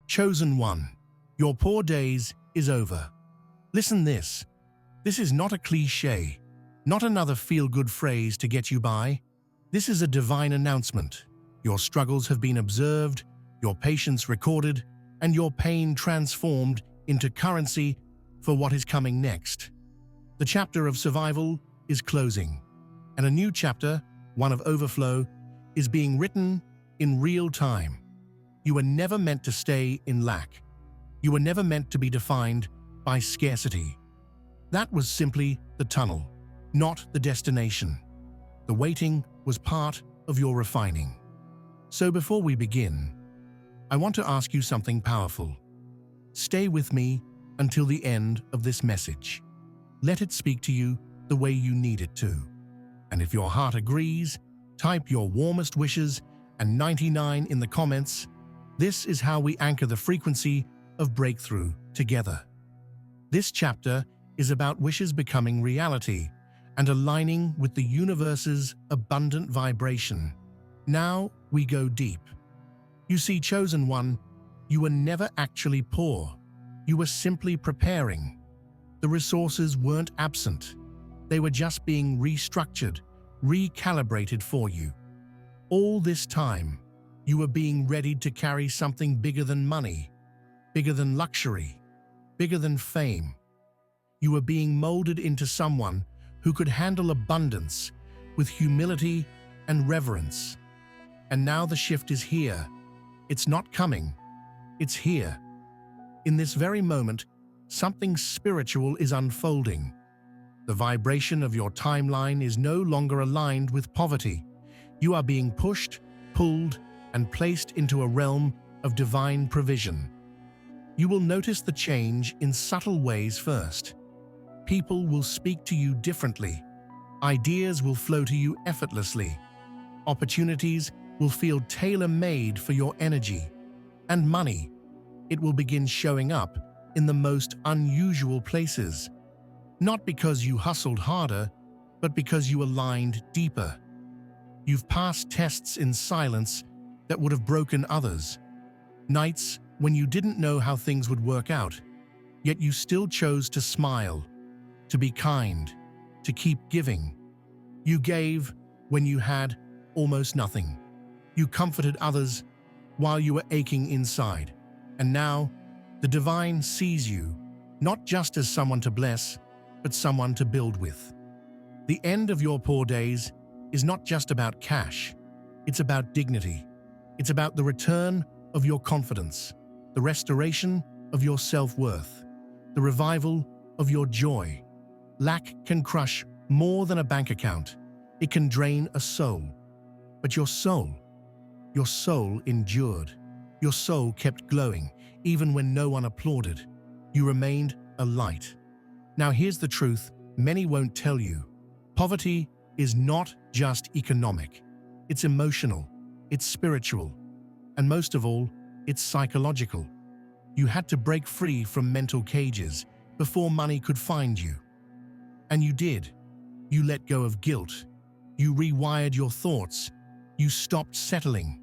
Chosen one, your poor days is over. Listen this. This is not a cliché, not another feel-good phrase to get you by. This is a divine announcement. Your struggles have been observed, your patience recorded, and your pain transformed into currency for what is coming next. The chapter of survival is closing, and a new chapter, one of overflow, is being written in real time. You were never meant to stay in lack. You were never meant to be defined by scarcity. That was simply the tunnel, not the destination. The waiting was part of your refining. So before we begin, I want to ask you something powerful. Stay with me until the end of this message. Let it speak to you the way you need it to. And if your heart agrees, type your warmest wishes and 99 in the comments. This is how we anchor the frequency of breakthrough together. This chapter is about wishes becoming reality and aligning with the universe's abundant vibration. Now we go deep. You see, chosen one, you were never actually poor. You were simply preparing. The resources weren't absent. They were just being restructured, recalibrated for you. All this time, you were being readied to carry something bigger than money, bigger than luxury, bigger than fame. You were being molded into someone who could handle abundance with humility and reverence. And now the shift is here. It's not coming. It's here. In this very moment, something spiritual is unfolding. The vibration of your timeline is no longer aligned with poverty. You are being pushed, pulled, and placed into a realm of divine provision. You will notice the change in subtle ways first. People will speak to you differently. Ideas will flow to you effortlessly. Opportunities will feel tailor-made for your energy. And money, it will begin showing up in the most unusual places. Not because you hustled harder, but because you aligned deeper. You've passed tests in silence that would have broken others. Nights when you didn't know how things would work out, yet you still chose to smile, to be kind, to keep giving. You gave when you had almost nothing. You comforted others while you were aching inside. And now, the divine sees you, not just as someone to bless, but someone to build with. The end of your poor days is not just about cash. It's about dignity. It's about the return of your confidence, the restoration of your self-worth, the revival of your joy. Lack can crush more than a bank account. It can drain a soul. But your soul endured. Your soul kept glowing, even when no one applauded. You remained a light. Now here's the truth many won't tell you. Poverty is not just economic. It's emotional, it's spiritual, and most of all, it's psychological. You had to break free from mental cages before money could find you. And you did. You let go of guilt. You rewired your thoughts. You stopped settling.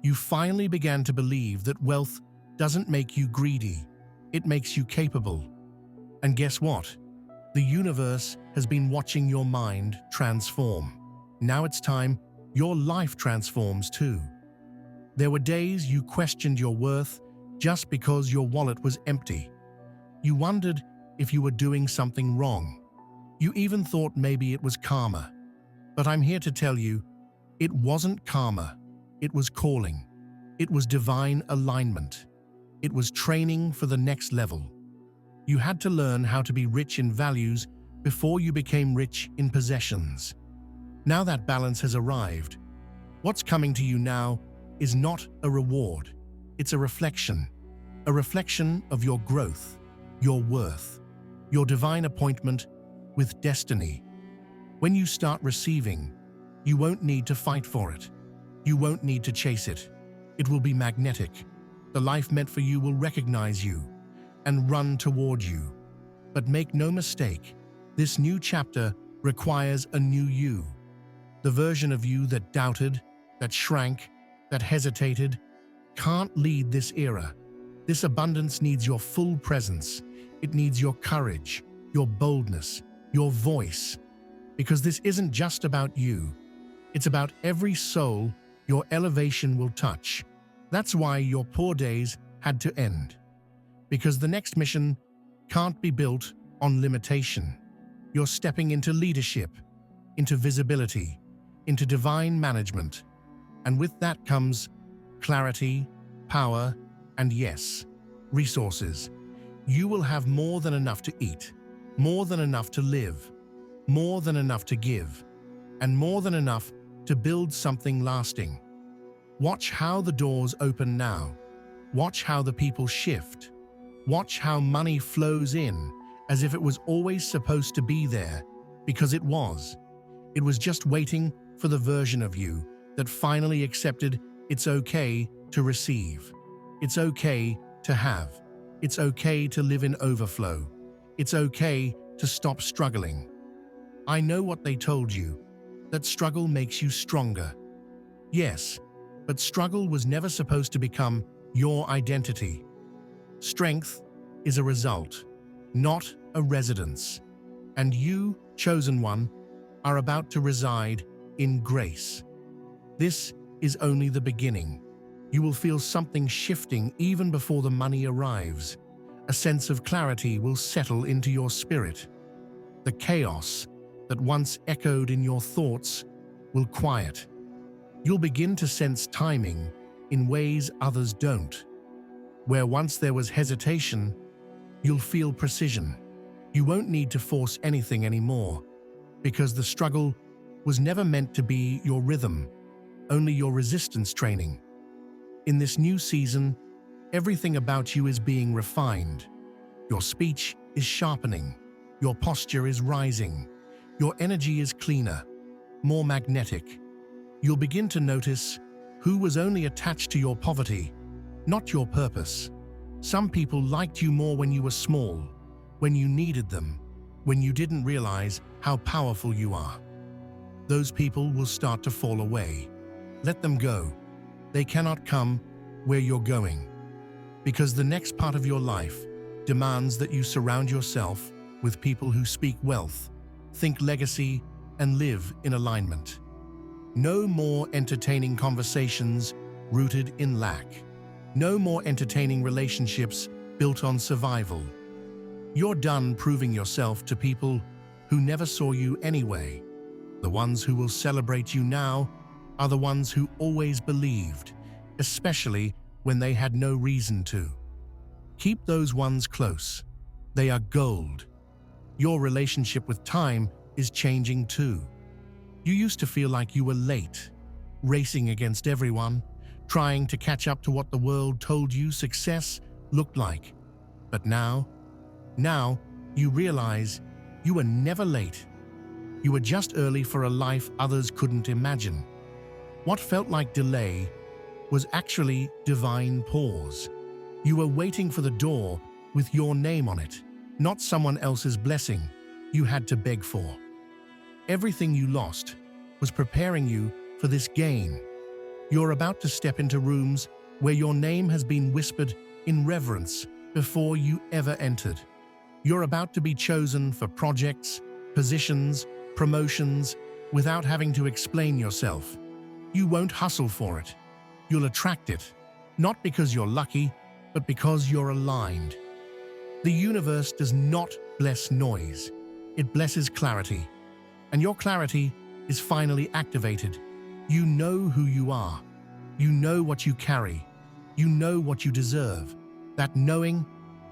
You finally began to believe that wealth doesn't make you greedy. It makes you capable. And guess what? The universe has been watching your mind transform. Now it's time your life transforms too. There were days you questioned your worth just because your wallet was empty. You wondered if you were doing something wrong. You even thought maybe it was karma. But I'm here to tell you, it wasn't karma. It was calling. It was divine alignment. It was training for the next level. You had to learn how to be rich in values before you became rich in possessions. Now that balance has arrived. What's coming to you now is not a reward. It's a reflection of your growth, your worth, your divine appointment with destiny. When you start receiving, you won't need to fight for it. You won't need to chase it. It will be magnetic. The life meant for you will recognize you and run toward you. But make no mistake, this new chapter requires a new you. The version of you that doubted, that shrank, that hesitated, can't lead this era. This abundance needs your full presence. It needs your courage, your boldness, your voice. Because this isn't just about you. It's about every soul your elevation will touch. That's why your poor days had to end. Because the next mission can't be built on limitation. You're stepping into leadership, into visibility, into divine management. And with that comes clarity, power, and yes, resources. You will have more than enough to eat, more than enough to live, more than enough to give, and more than enough to build something lasting. Watch how the doors open now. Watch how the people shift. Watch how money flows in as if it was always supposed to be there, because it was. It was just waiting for the version of you that finally accepted it's okay to receive. It's okay to have. It's okay to live in overflow. It's okay to stop struggling. I know what they told you, that struggle makes you stronger. Yes, but struggle was never supposed to become your identity. Strength is a result, not a residence. And you, chosen one, are about to reside in grace. This is only the beginning. You will feel something shifting even before the money arrives. A sense of clarity will settle into your spirit. The chaos that once echoed in your thoughts will quiet. You'll begin to sense timing in ways others don't. Where once there was hesitation, you'll feel precision. You won't need to force anything anymore, because the struggle was never meant to be your rhythm, only your resistance training. In this new season, everything about you is being refined. Your speech is sharpening. Your posture is rising. Your energy is cleaner, more magnetic. You'll begin to notice who was only attached to your poverty, not your purpose. Some people liked you more when you were small, when you needed them, when you didn't realize how powerful you are. Those people will start to fall away. Let them go. They cannot come where you're going. Because the next part of your life demands that you surround yourself with people who speak wealth, think legacy, and live in alignment. No more entertaining conversations rooted in lack. No more entertaining relationships built on survival. You're done proving yourself to people who never saw you anyway. The ones who will celebrate you now are the ones who always believed, especially when they had no reason to. Keep those ones close. They are gold. Your relationship with time is changing too. You used to feel like you were late, racing against everyone, trying to catch up to what the world told you success looked like. But now you realize you were never late. You were just early for a life others couldn't imagine. What felt like delay was actually divine pause. You were waiting for the door with your name on it, not someone else's blessing you had to beg for. Everything you lost was preparing you for this gain. You're about to step into rooms where your name has been whispered in reverence before you ever entered. You're about to be chosen for projects, positions, promotions, without having to explain yourself. You won't hustle for it. You'll attract it, not because you're lucky, but because you're aligned. The universe does not bless noise. It blesses clarity. And your clarity is finally activated. You know who you are. You know what you carry. You know what you deserve. That knowing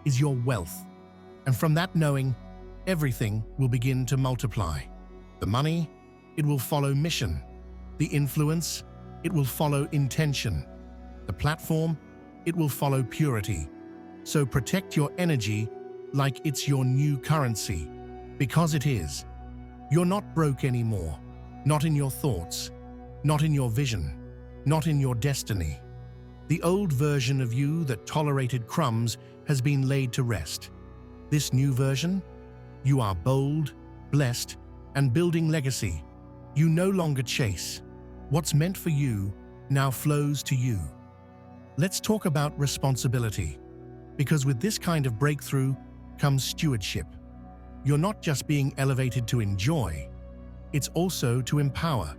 is your wealth. And from that knowing, everything will begin to multiply. The money, it will follow mission. The influence, it will follow intention. The platform, it will follow purity. So protect your energy like it's your new currency, because it is. You're not broke anymore, not in your thoughts, not in your vision, not in your destiny. The old version of you that tolerated crumbs has been laid to rest. This new version, you are bold, blessed, and building legacy. You no longer chase. What's meant for you now flows to you. Let's talk about responsibility, Because with this kind of breakthrough comes stewardship. You're not just being elevated to enjoy, it's also to empower.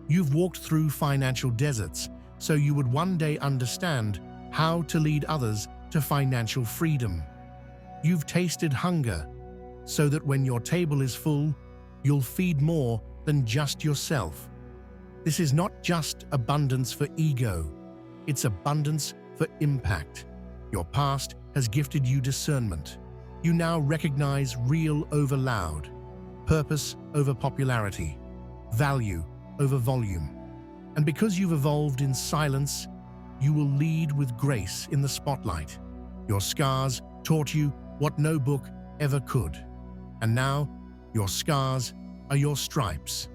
You've walked through financial deserts, so you would one day understand how to lead others to financial freedom. You've tasted hunger, so that when your table is full, you'll feed more than just yourself. This is not just abundance for ego, it's abundance for impact. Your past has gifted you discernment. You now recognize real over loud, purpose over popularity, value over volume. And because you've evolved in silence, you will lead with grace in the spotlight. Your scars taught you what no book ever could. And now, your scars are your stripes.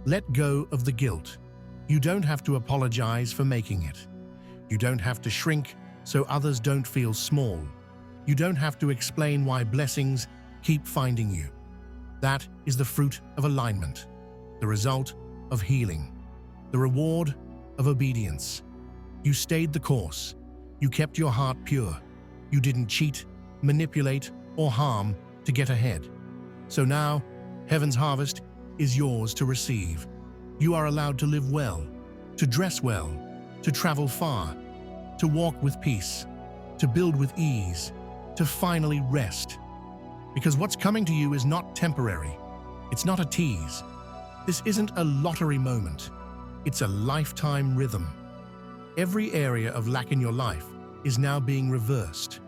Let go of the guilt. You don't have to apologize for making it. You don't have to shrink so others don't feel small. You don't have to explain why blessings keep finding you. That is the fruit of alignment, the result of healing, the reward of obedience. You stayed the course. You kept your heart pure. You didn't cheat, manipulate, or harm to get ahead. So now, heaven's harvest is yours to receive. You are allowed to live well, to dress well, to travel far, to walk with peace, to build with ease, to finally rest. Because what's coming to you is not temporary. It's not a tease. This isn't a lottery moment. It's a lifetime rhythm. Every area of lack in your life is now being reversed.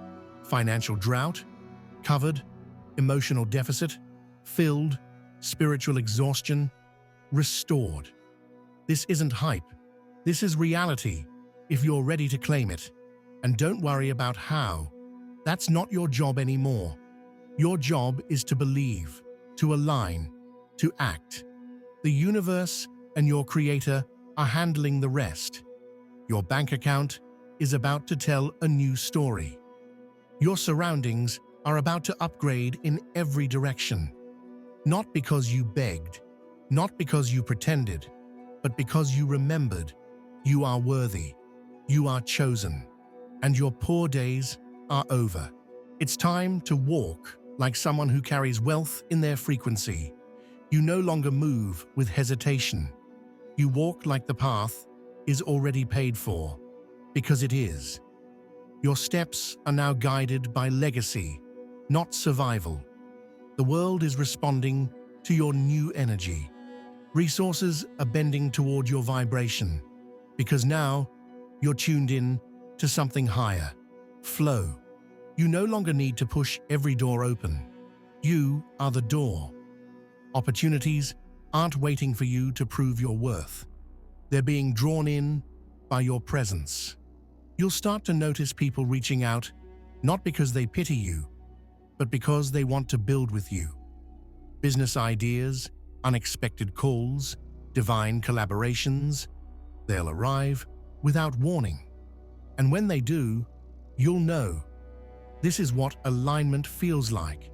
Financial drought, covered; emotional deficit, filled; spiritual exhaustion, restored. This isn't hype. This is reality, if you're ready to claim it. And don't worry about how. That's not your job anymore. Your job is to believe, to align, to act. The universe and your creator are handling the rest. Your bank account is about to tell a new story. Your surroundings are about to upgrade in every direction. Not because you begged, not because you pretended, but because you remembered. You are worthy, you are chosen, and your poor days are over. It's time to walk like someone who carries wealth in their frequency. You no longer move with hesitation. You walk like the path is already paid for, because it is. Your steps are now guided by legacy, not survival. The world is responding to your new energy. Resources are bending toward your vibration, because now you're tuned in to something higher. Flow. You no longer need to push every door open. You are the door. Opportunities aren't waiting for you to prove your worth. They're being drawn in by your presence. You'll start to notice people reaching out, not because they pity you, but because they want to build with you. Business ideas, unexpected calls, divine collaborations, they'll arrive without warning. And when they do, you'll know. This is what alignment feels like.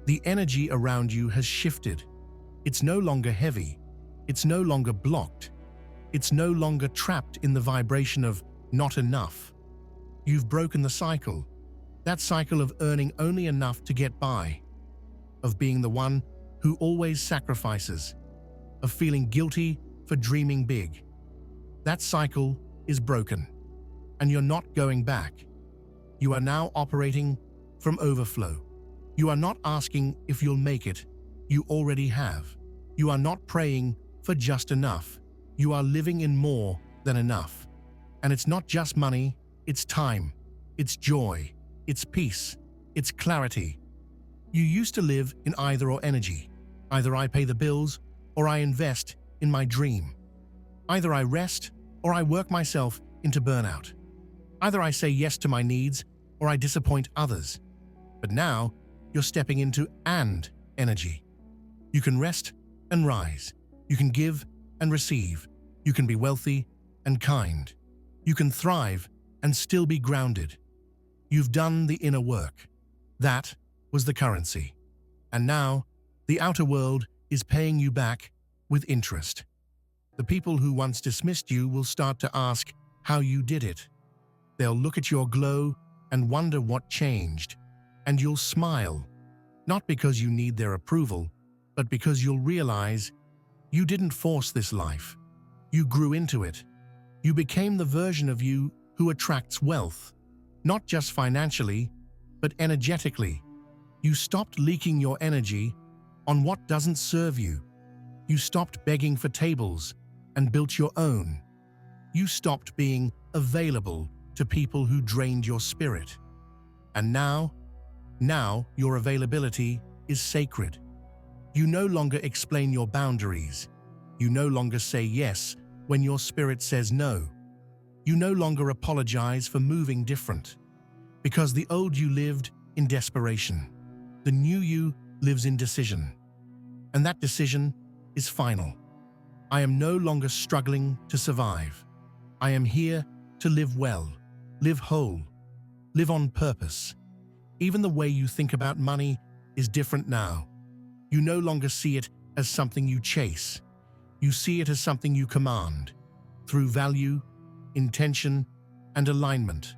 The energy around you has shifted. It's no longer heavy. It's no longer blocked. It's no longer trapped in the vibration of not enough. You've broken the cycle. That cycle of earning only enough to get by, of being the one who always sacrifices, of feeling guilty for dreaming big. That cycle is broken, and you're not going back. You are now operating from overflow. You are not asking if you'll make it. You already have. You are not praying for just enough. You are living in more than enough. And it's not just money, it's time, it's joy, it's peace, it's clarity. You used to live in either or energy. Either I pay the bills or I invest in my dream. Either I rest or I work myself into burnout. Either I say yes to my needs or I disappoint others. But now you're stepping into and energy. You can rest and rise. You can give and receive. You can be wealthy and kind. You can thrive and still be grounded. You've done the inner work. That was the currency. And now, the outer world is paying you back with interest. The people who once dismissed you will start to ask how you did it. They'll look at your glow and wonder what changed. And you'll smile, not because you need their approval, but because you'll realize you didn't force this life. You grew into it. You became the version of you who attracts wealth, not just financially, but energetically. You stopped leaking your energy on what doesn't serve you. You stopped begging for tables and built your own. You stopped being available to people who drained your spirit. And now your availability is sacred. You no longer explain your boundaries. You no longer say yes when your spirit says no. You no longer apologize for moving different. Because the old you lived in desperation. The new you lives in decision. And that decision is final. I am no longer struggling to survive. I am here to live well, live whole, live on purpose. Even the way you think about money is different now. You no longer see it as something you chase. You see it as something you command, through value, intention, and alignment.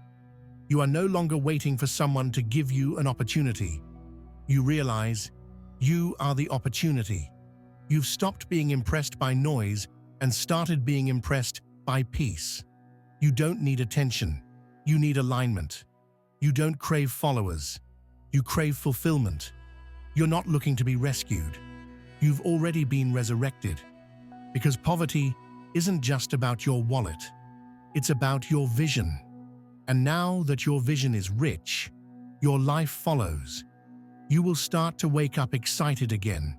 You are no longer waiting for someone to give you an opportunity. You realize you are the opportunity. You've stopped being impressed by noise and started being impressed by peace. You don't need attention. You need alignment. You don't crave followers. You crave fulfillment. You're not looking to be rescued. You've already been resurrected. Because poverty isn't just about your wallet. It's about your vision. And now that your vision is rich, your life follows. You will start to wake up excited again.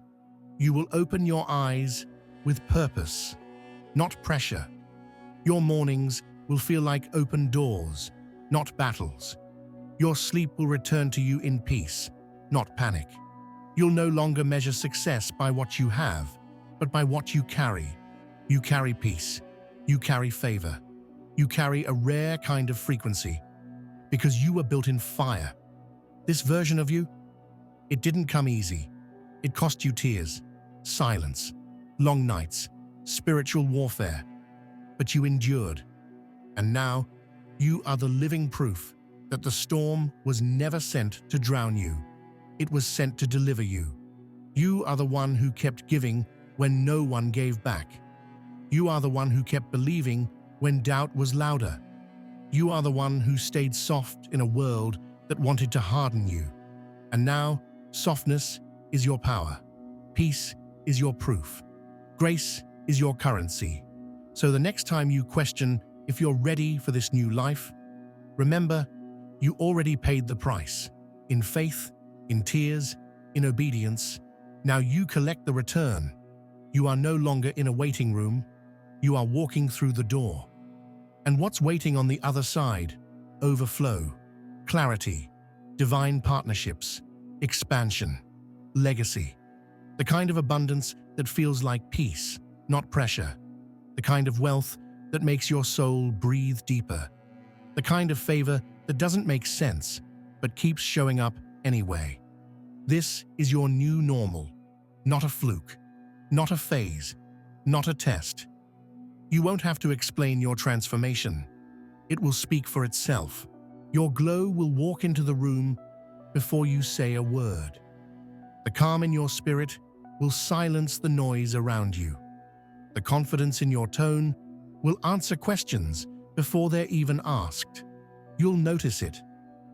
You will open your eyes with purpose, not pressure. Your mornings will feel like open doors, not battles. Your sleep will return to you in peace, not panic. You'll no longer measure success by what you have, but by what you carry. You carry peace. You carry favor. You carry a rare kind of frequency, because you were built in fire. This version of you, it didn't come easy. It cost you tears, silence, long nights, spiritual warfare. But you endured. And now, you are the living proof that the storm was never sent to drown you. It was sent to deliver you. You are the one who kept giving when no one gave back. You are the one who kept believing when doubt was louder. You are the one who stayed soft in a world that wanted to harden you. And now, softness is your power. Peace is your proof. Grace is your currency. So the next time you question if you're ready for this new life, remember, you already paid the price. In faith, in tears, in obedience. Now you collect the return. You are no longer in a waiting room. You are walking through the door. And what's waiting on the other side? Overflow, clarity, divine partnerships, expansion, legacy. The kind of abundance that feels like peace, not pressure. The kind of wealth that makes your soul breathe deeper. The kind of favor that doesn't make sense, but keeps showing up anyway. This is your new normal, not a fluke, not a phase, not a test. You won't have to explain your transformation. It will speak for itself. Your glow will walk into the room before you say a word. The calm in your spirit will silence the noise around you. The confidence in your tone will answer questions before they're even asked. You'll notice it.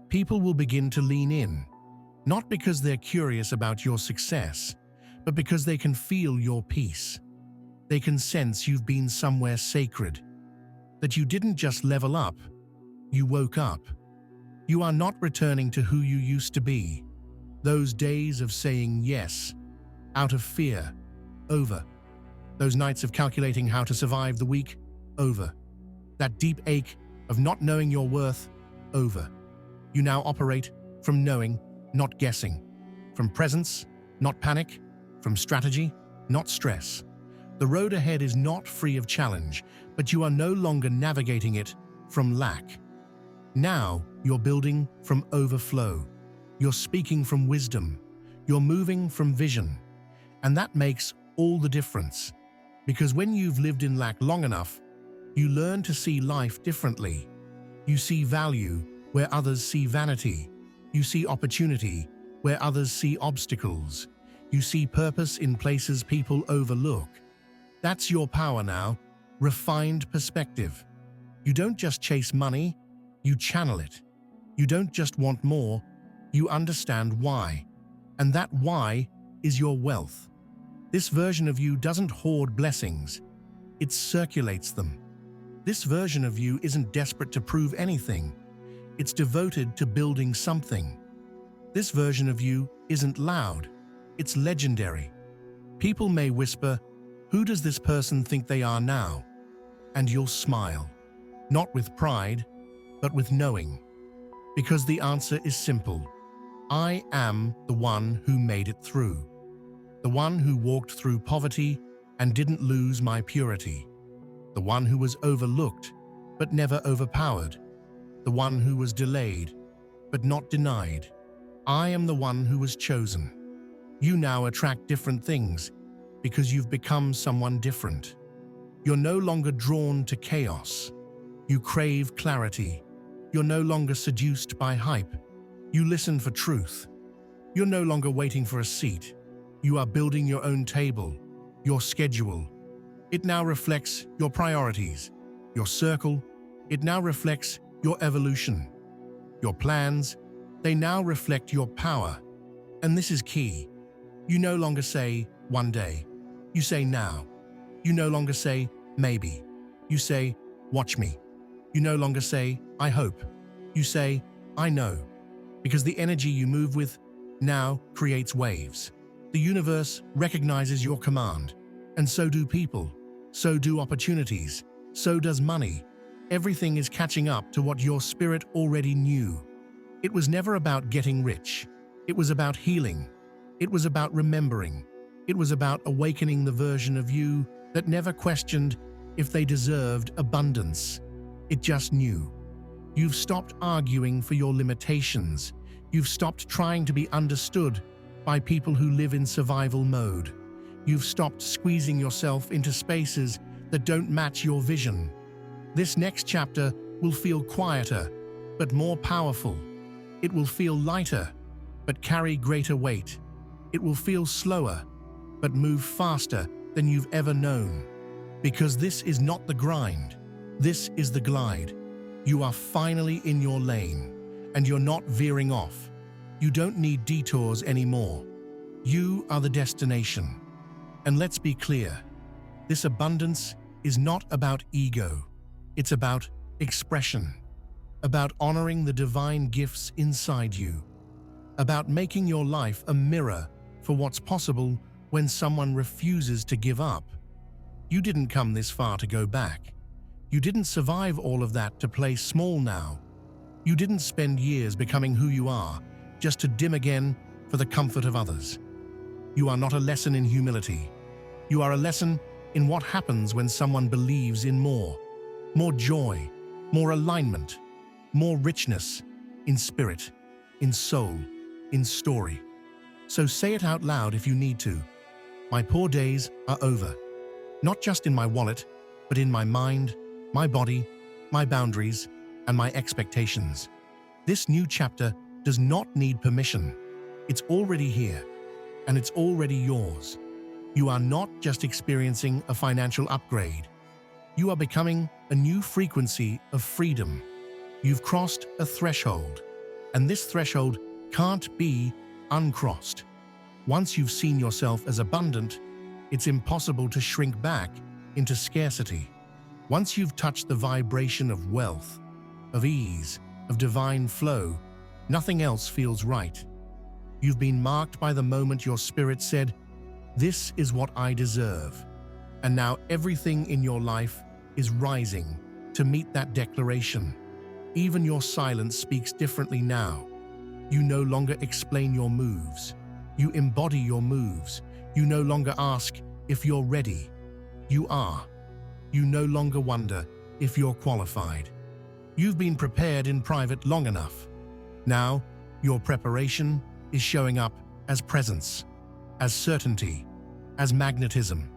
People will begin to lean in, not because they're curious about your success, but because they can feel your peace. They can sense you've been somewhere sacred, that you didn't just level up, you woke up. You are not returning to who you used to be. Those days of saying yes, out of fear, over. Those nights of calculating how to survive the week, over. That deep ache of not knowing your worth, over. You now operate from knowing, not guessing. From presence, not panic. From strategy, not stress. The road ahead is not free of challenge, but you are no longer navigating it from lack. Now, you're building from overflow. You're speaking from wisdom. You're moving from vision. And that makes all the difference. Because when you've lived in lack long enough, you learn to see life differently. You see value where others see vanity. You see opportunity where others see obstacles. You see purpose in places people overlook. That's your power now, refined perspective. You don't just chase money, you channel it. You don't just want more, you understand why. And that why is your wealth. This version of you doesn't hoard blessings, it circulates them. This version of you isn't desperate to prove anything, it's devoted to building something. This version of you isn't loud, it's legendary. People may whisper, "Who does this person think they are now?" And you'll smile, not with pride, but with knowing. Because the answer is simple. I am the one who made it through. The one who walked through poverty and didn't lose my purity. The one who was overlooked, but never overpowered. The one who was delayed, but not denied. I am the one who was chosen. You now attract different things because you've become someone different. You're no longer drawn to chaos. You crave clarity. You're no longer seduced by hype. You listen for truth. You're no longer waiting for a seat. You are building your own table, your schedule. It now reflects your priorities, your circle. It now reflects your evolution. Your plans, they now reflect your power. And this is key. You no longer say, "one day." You say, "now." You no longer say, "maybe." You say, "watch me." You no longer say, "I hope." You say, "I know." Because the energy you move with now creates waves. The universe recognizes your command. And so do people. So do opportunities. So does money. Everything is catching up to what your spirit already knew. It was never about getting rich. It was about healing. It was about remembering. It was about awakening the version of you that never questioned if they deserved abundance. It just knew. You've stopped arguing for your limitations. You've stopped trying to be understood by people who live in survival mode. You've stopped squeezing yourself into spaces that don't match your vision. This next chapter will feel quieter, but more powerful. It will feel lighter, but carry greater weight. It will feel slower, but move faster than you've ever known. Because this is not the grind, this is the glide. You are finally in your lane, and you're not veering off. You don't need detours anymore. You are the destination. And let's be clear, this abundance is not about ego. It's about expression, about honoring the divine gifts inside you, about making your life a mirror for what's possible when someone refuses to give up. You didn't come this far to go back. You didn't survive all of that to play small now. You didn't spend years becoming who you are just to dim again for the comfort of others. You are not a lesson in humility. You are a lesson in what happens when someone believes in more joy, more alignment, more richness, in spirit, in soul, in story. So say it out loud if you need to. My poor days are over. Not just in my wallet, but in my mind, my body, my boundaries, and my expectations. This new chapter does not need permission. It's already here, and it's already yours. You are not just experiencing a financial upgrade. You are becoming a new frequency of freedom. You've crossed a threshold, and this threshold can't be uncrossed. Once you've seen yourself as abundant, it's impossible to shrink back into scarcity. Once you've touched the vibration of wealth, of ease, of divine flow, nothing else feels right. You've been marked by the moment your spirit said, "This is what I deserve." And now everything in your life is rising to meet that declaration. Even your silence speaks differently now. You no longer explain your moves. You embody your moves. You no longer ask if you're ready. You are. You no longer wonder if you're qualified. You've been prepared in private long enough. Now, your preparation is showing up as presence, as certainty, as magnetism.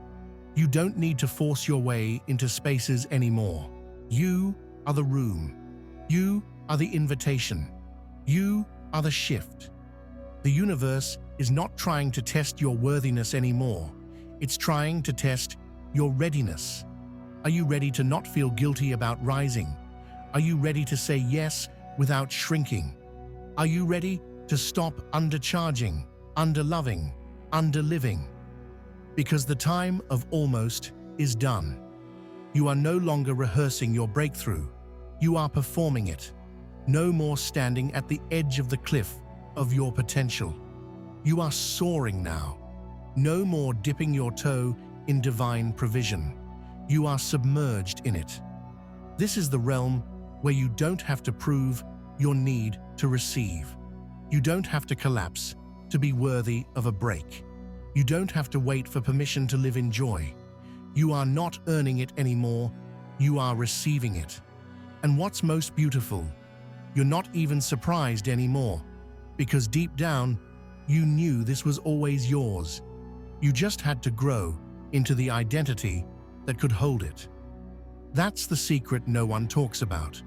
You don't need to force your way into spaces anymore. You are the room. You are the invitation. You are the shift. The universe is not trying to test your worthiness anymore. It's trying to test your readiness. Are you ready to not feel guilty about rising? Are you ready to say yes without shrinking? Are you ready to stop undercharging, underloving, underliving? Because the time of almost is done. You are no longer rehearsing your breakthrough. You are performing it. No more standing at the edge of the cliff of your potential. You are soaring now. No more dipping your toe in divine provision. You are submerged in it. This is the realm where you don't have to prove your need to receive. You don't have to collapse to be worthy of a break. You don't have to wait for permission to live in joy. You are not earning it anymore. You are receiving it. And what's most beautiful, you're not even surprised anymore, because deep down, you knew this was always yours. You just had to grow into the identity that could hold it. That's the secret no one talks about.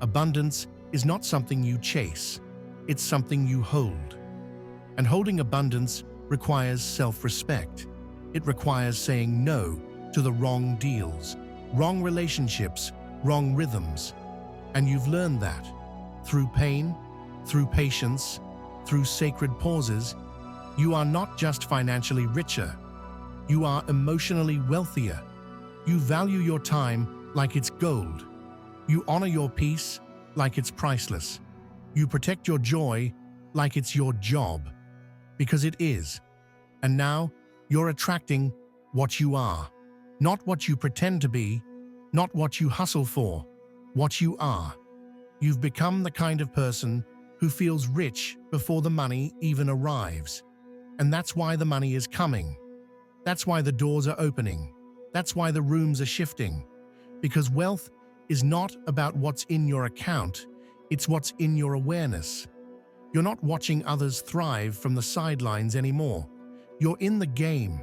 Abundance is not something you chase, it's something you hold. And holding abundance requires self-respect. It requires saying no to the wrong deals, wrong relationships, wrong rhythms. And you've learned that through pain, through patience, through sacred pauses. You are not just financially richer, you are emotionally wealthier. You value your time like it's gold. You honor your peace like it's priceless. You protect your joy like it's your job, because it is. And now you're attracting what you are, not what you pretend to be, not what you hustle for, what you are. You've become the kind of person who feels rich before the money even arrives. And that's why the money is coming. That's why the doors are opening. That's why the rooms are shifting. Because wealth is not about what's in your account, it's what's in your awareness. You're not watching others thrive from the sidelines anymore. You're in the game.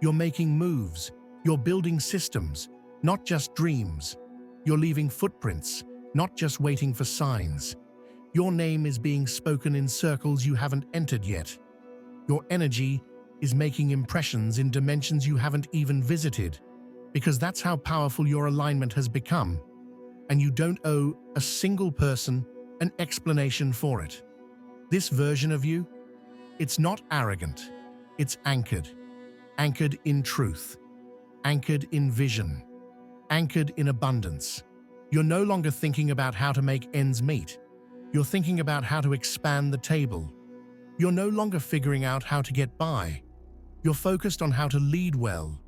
You're making moves. You're building systems, not just dreams. You're leaving footprints, not just waiting for signs. Your name is being spoken in circles you haven't entered yet. Your energy is making impressions in dimensions you haven't even visited, because that's how powerful your alignment has become. And you don't owe a single person an explanation for it. This version of you, it's not arrogant, it's anchored. Anchored in truth, anchored in vision, anchored in abundance. You're no longer thinking about how to make ends meet. You're thinking about how to expand the table. You're no longer figuring out how to get by. You're focused on how to lead well.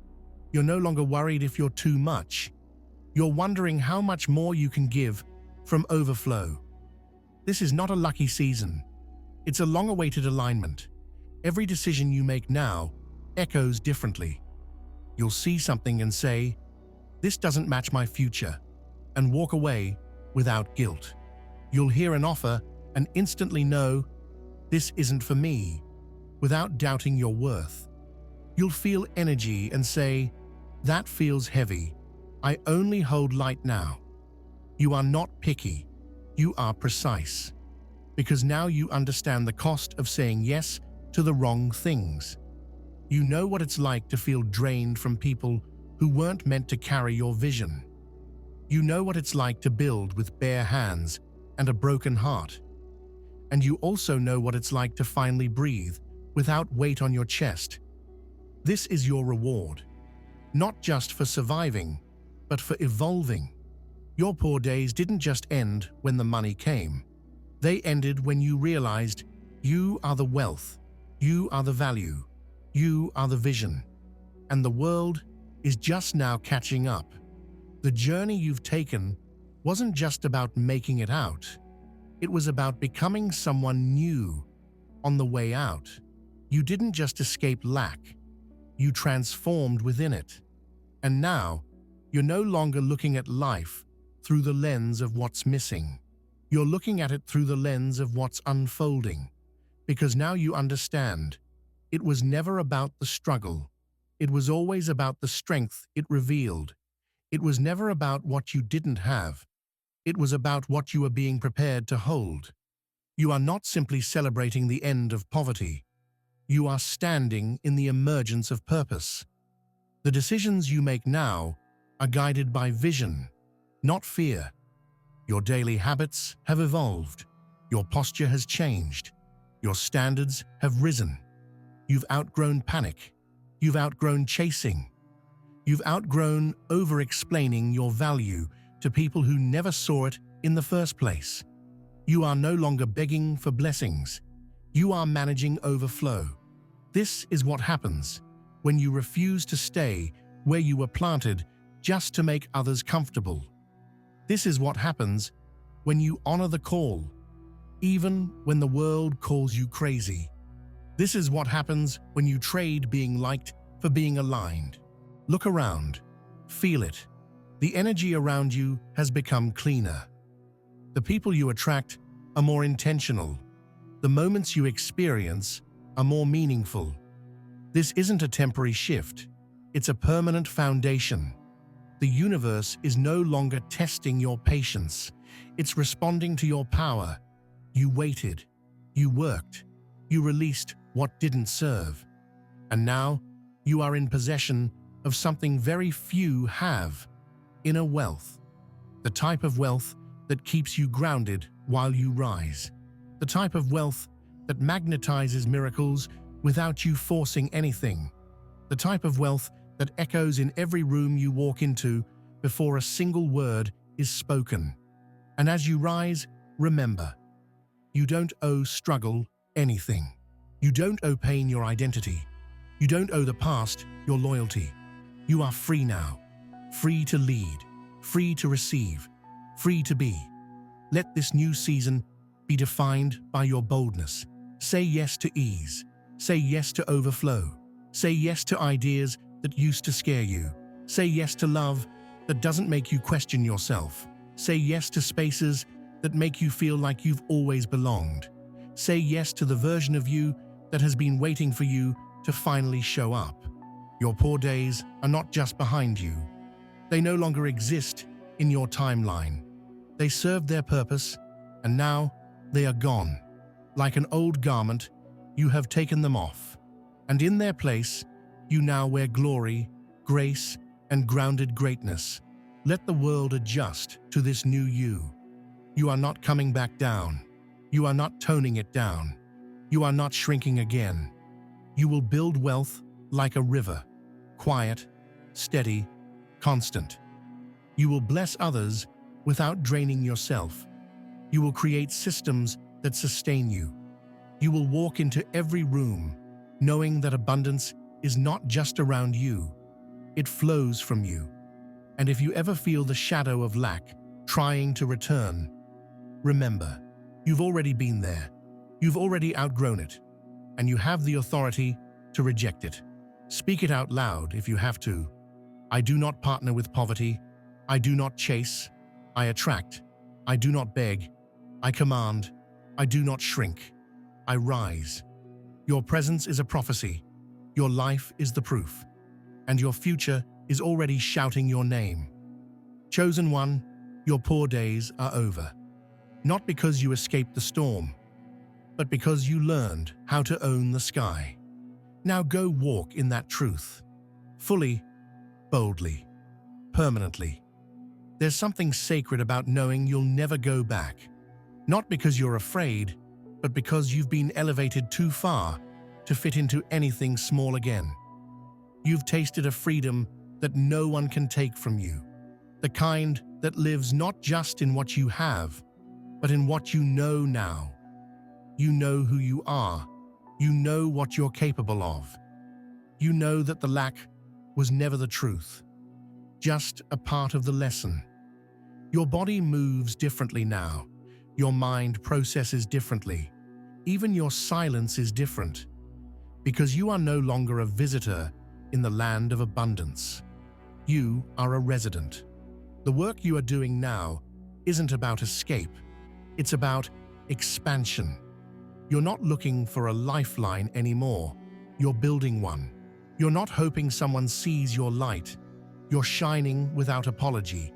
You're no longer worried if you're too much. You're wondering how much more you can give from overflow. This is not a lucky season. It's a long-awaited alignment. Every decision you make now echoes differently. You'll see something and say, "This doesn't match my future," and walk away without guilt. You'll hear an offer and instantly know, "This isn't for me," without doubting your worth. You'll feel energy and say, "That feels heavy. I only hold light now." You are not picky. You are precise. Because now you understand the cost of saying yes to the wrong things. You know what it's like to feel drained from people who weren't meant to carry your vision. You know what it's like to build with bare hands and a broken heart. And you also know what it's like to finally breathe without weight on your chest. This is your reward, not just for surviving, but for evolving. Your poor days didn't just end when the money came. They ended when you realized you are the wealth, you are the value, you are the vision. And the world is just now catching up. The journey you've taken wasn't just about making it out. It was about becoming someone new on the way out. You didn't just escape lack, you transformed within it. And now, you're no longer looking at life through the lens of what's missing. You're looking at it through the lens of what's unfolding. Because now you understand, it was never about the struggle. It was always about the strength it revealed. It was never about what you didn't have. It was about what you were being prepared to hold. You are not simply celebrating the end of poverty. You are standing in the emergence of purpose. The decisions you make now are guided by vision, not fear. Your daily habits have evolved. Your posture has changed. Your standards have risen. You've outgrown panic. You've outgrown chasing. You've outgrown over-explaining your value to people who never saw it in the first place. You are no longer begging for blessings. You are managing overflow. This is what happens when you refuse to stay where you were planted just to make others comfortable. This is what happens when you honor the call, even when the world calls you crazy. This is what happens when you trade being liked for being aligned. Look around. Feel it. The energy around you has become cleaner. The people you attract are more intentional. The moments you experience are more meaningful. This isn't a temporary shift. It's a permanent foundation. The universe is no longer testing your patience. It's responding to your power. You waited. You worked. You released what didn't serve. And now you are in possession of something very few have: inner wealth. The type of wealth that keeps you grounded while you rise. The type of wealth that magnetizes miracles without you forcing anything. The type of wealth that echoes in every room you walk into before a single word is spoken. And as you rise, remember, you don't owe struggle anything. You don't owe pain your identity. You don't owe the past your loyalty. You are free now. Free to lead. Free to receive. Free to be. Let this new season be defined by your boldness. Say yes to ease. Say yes to overflow. Say yes to ideas that used to scare you. Say yes to love that doesn't make you question yourself. Say yes to spaces that make you feel like you've always belonged. Say yes to the version of you that has been waiting for you to finally show up. Your poor days are not just behind you. They no longer exist in your timeline. They served their purpose, and now they are gone. Like an old garment, you have taken them off. And in their place, you now wear glory, grace, and grounded greatness. Let the world adjust to this new you. You are not coming back down. You are not toning it down. You are not shrinking again. You will build wealth like a river, quiet, steady, constant. You will bless others without draining yourself. You will create systems that sustain you. You will walk into every room knowing that abundance is not just around you, it flows from you. And if you ever feel the shadow of lack trying to return, remember, you've already been there. You've already outgrown it, and you have the authority to reject it. Speak it out loud if you have to. I do not partner with poverty. I do not chase. I attract. I do not beg. I command. I do not shrink. I rise. Your presence is a prophecy. Your life is the proof. And your future is already shouting your name. Chosen one, your poor days are over. Not because you escaped the storm, but because you learned how to own the sky. Now go walk in that truth. Fully, boldly, permanently. There's something sacred about knowing you'll never go back. Not because you're afraid, but because you've been elevated too far to fit into anything small again. You've tasted a freedom that no one can take from you. The kind that lives not just in what you have, but in what you know now. You know who you are. You know what you're capable of. You know that the lack was never the truth, just a part of the lesson. Your body moves differently now. Your mind processes differently. Even your silence is different, because you are no longer a visitor in the land of abundance. You are a resident. The work you are doing now isn't about escape. It's about expansion. You're not looking for a lifeline anymore. You're building one. You're not hoping someone sees your light. You're shining without apology.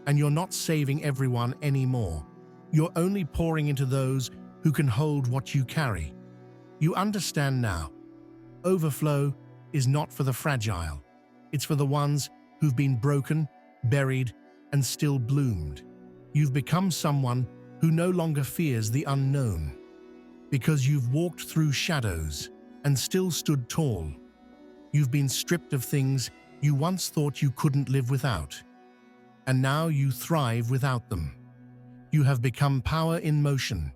And you're not saving everyone anymore. You're only pouring into those who can hold what you carry. You understand now. Overflow is not for the fragile. It's for the ones who've been broken, buried, and still bloomed. You've become someone who no longer fears the unknown, because you've walked through shadows and still stood tall. You've been stripped of things you once thought you couldn't live without, and now you thrive without them. You have become power in motion,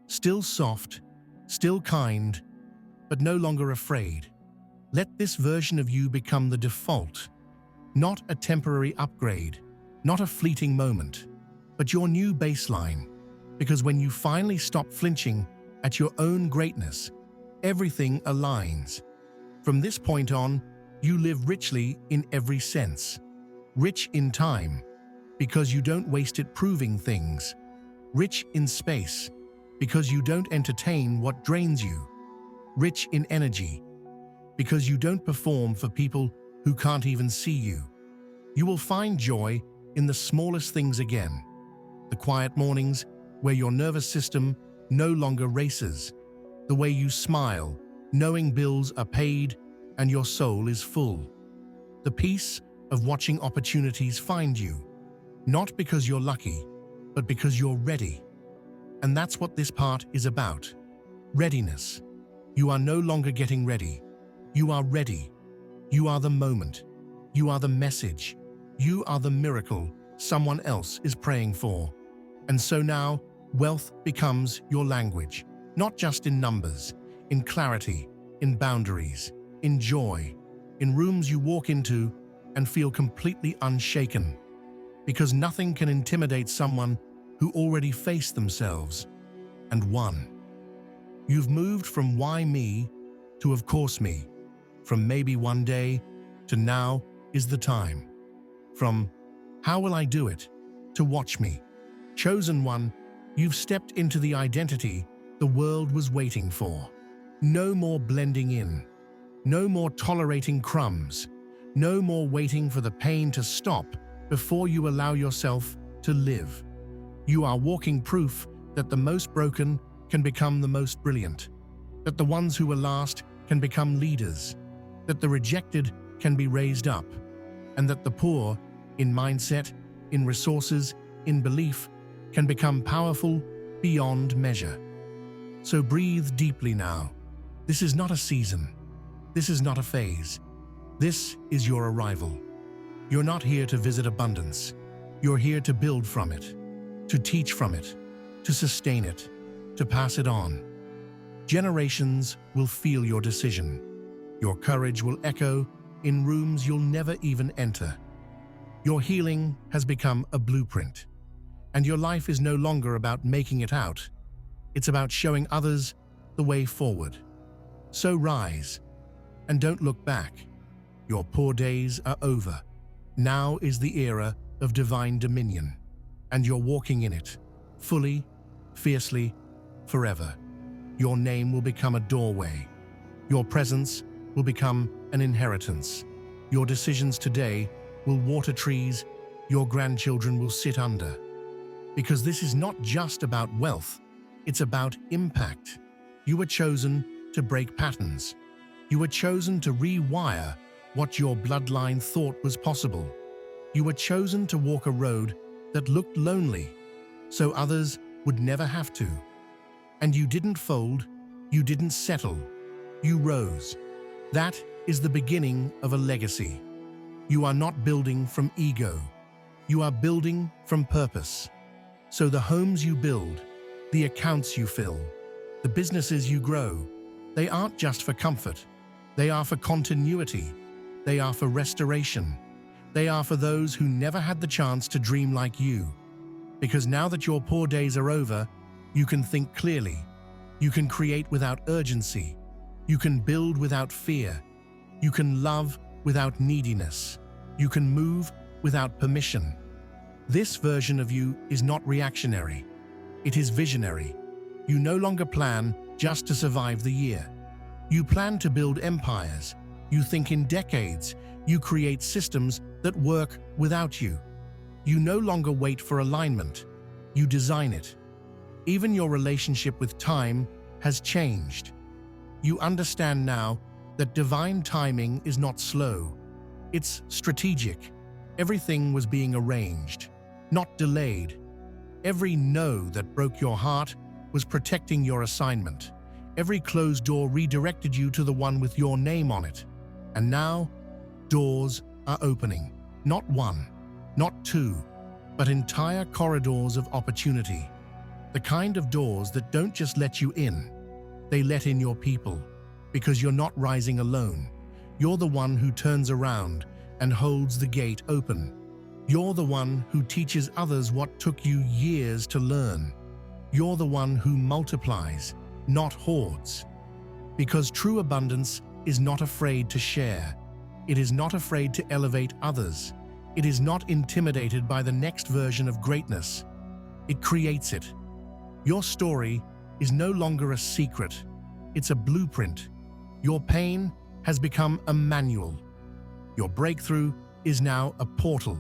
still soft, still kind, but no longer afraid. Let this version of you become the default, not a temporary upgrade, not a fleeting moment, but your new baseline. Because when you finally stop flinching at your own greatness, everything aligns. From this point on, you live richly in every sense. Rich in time, because you don't waste it proving things. Rich in space, because you don't entertain what drains you. Rich in energy, because you don't perform for people who can't even see you. You will find joy in the smallest things again. The quiet mornings where your nervous system no longer races. The way you smile, knowing bills are paid and your soul is full. The peace of watching opportunities find you, not because you're lucky, but because you're ready. And that's what this part is about. Readiness. You are no longer getting ready. You are ready. You are the moment. You are the message. You are the miracle someone else is praying for. And so now, wealth becomes your language, not just in numbers, in clarity, in boundaries, in joy, in rooms you walk into and feel completely unshaken. Because nothing can intimidate someone who already faced themselves and won. You've moved from why me to of course me, from maybe one day to now is the time, from how will I do it to watch me. Chosen one, you've stepped into the identity the world was waiting for. No more blending in, no more tolerating crumbs, no more waiting for the pain to stop before you allow yourself to live. You are walking proof that the most broken can become the most brilliant, that the ones who were last can become leaders, that the rejected can be raised up, and that the poor, in mindset, in resources, in belief, can become powerful beyond measure. So breathe deeply now. This is not a season. This is not a phase. This is your arrival. You're not here to visit abundance. You're here to build from it, to teach from it, to sustain it, to pass it on. Generations will feel your decision. Your courage will echo in rooms you'll never even enter. Your healing has become a blueprint, and your life is no longer about making it out. It's about showing others the way forward. So rise, and don't look back. Your poor days are over. Now is the era of divine dominion, and you're walking in it, fully, fiercely, forever. Your name will become a doorway. Your presence will become an inheritance. Your decisions today will water trees your grandchildren will sit under. Because this is not just about wealth, it's about impact. You were chosen to break patterns. You were chosen to rewire what your bloodline thought was possible. You were chosen to walk a road that looked lonely, so others would never have to. And you didn't fold, you didn't settle, you rose. That is the beginning of a legacy. You are not building from ego, you are building from purpose. So the homes you build, the accounts you fill, the businesses you grow, they aren't just for comfort, they are for continuity, they are for restoration, they are for those who never had the chance to dream like you. Because now that your poor days are over, you can think clearly, you can create without urgency, you can build without fear, you can love without neediness, you can move without permission. This version of you is not reactionary, it is visionary. You no longer plan just to survive the year. You plan to build empires, you think in decades, you create systems that work without you. You no longer wait for alignment. You design it. Even your relationship with time has changed. You understand now that divine timing is not slow. It's strategic. Everything was being arranged, not delayed. Every no that broke your heart was protecting your assignment. Every closed door redirected you to the one with your name on it. And now, doors are opening. Not one, not two, but entire corridors of opportunity. The kind of doors that don't just let you in, they let in your people. Because you're not rising alone. You're the one who turns around and holds the gate open. You're the one who teaches others what took you years to learn. You're the one who multiplies, not hoards. Because true abundance is not afraid to share. It is not afraid to elevate others. It is not intimidated by the next version of greatness. It creates it. Your story is no longer a secret. It's a blueprint. Your pain has become a manual. Your breakthrough is now a portal.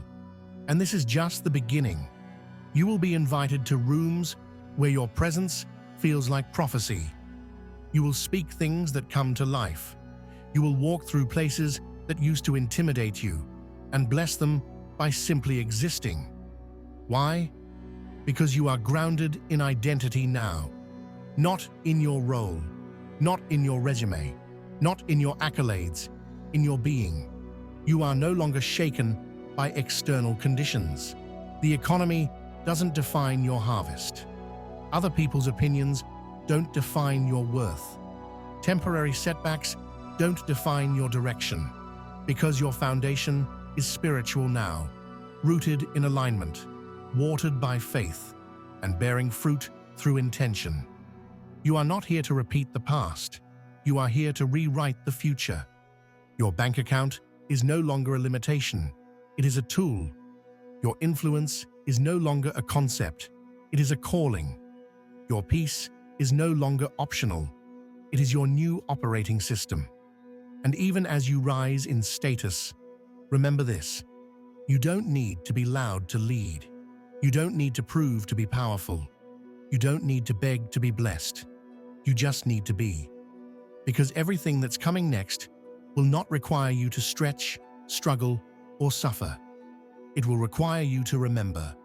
And this is just the beginning. You will be invited to rooms where your presence feels like prophecy. You will speak things that come to life. You will walk through places that used to intimidate you and bless them by simply existing. Why? Because you are grounded in identity now, not in your role, not in your resume, not in your accolades, in your being. You are no longer shaken by external conditions. The economy doesn't define your harvest. Other people's opinions don't define your worth. Temporary setbacks don't define your direction, because your foundation is spiritual now, rooted in alignment, watered by faith, and bearing fruit through intention. You are not here to repeat the past. You are here to rewrite the future. Your bank account is no longer a limitation. It is a tool. Your influence is no longer a concept. It is a calling. Your peace is no longer optional. It is your new operating system. And even as you rise in status, remember this: you don't need to be loud to lead. You don't need to prove to be powerful. You don't need to beg to be blessed. You just need to be. Because everything that's coming next will not require you to stretch, struggle, or suffer. It will require you to remember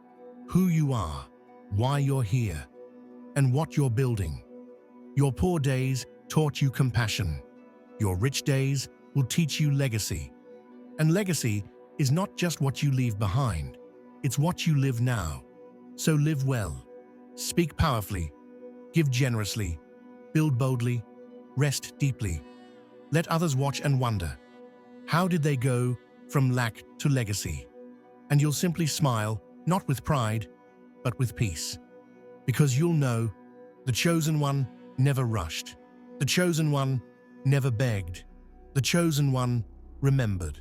who you are, why you're here, and what you're building. Your poor days taught you compassion. Your rich days will teach you legacy. And legacy is not just what you leave behind, it's what you live now. So live well, speak powerfully, give generously, build boldly, rest deeply. Let others watch and wonder, how did they go from lack to legacy? And you'll simply smile, not with pride, but with peace. Because you'll know the chosen one never rushed. The chosen one never begged. The chosen one remembered.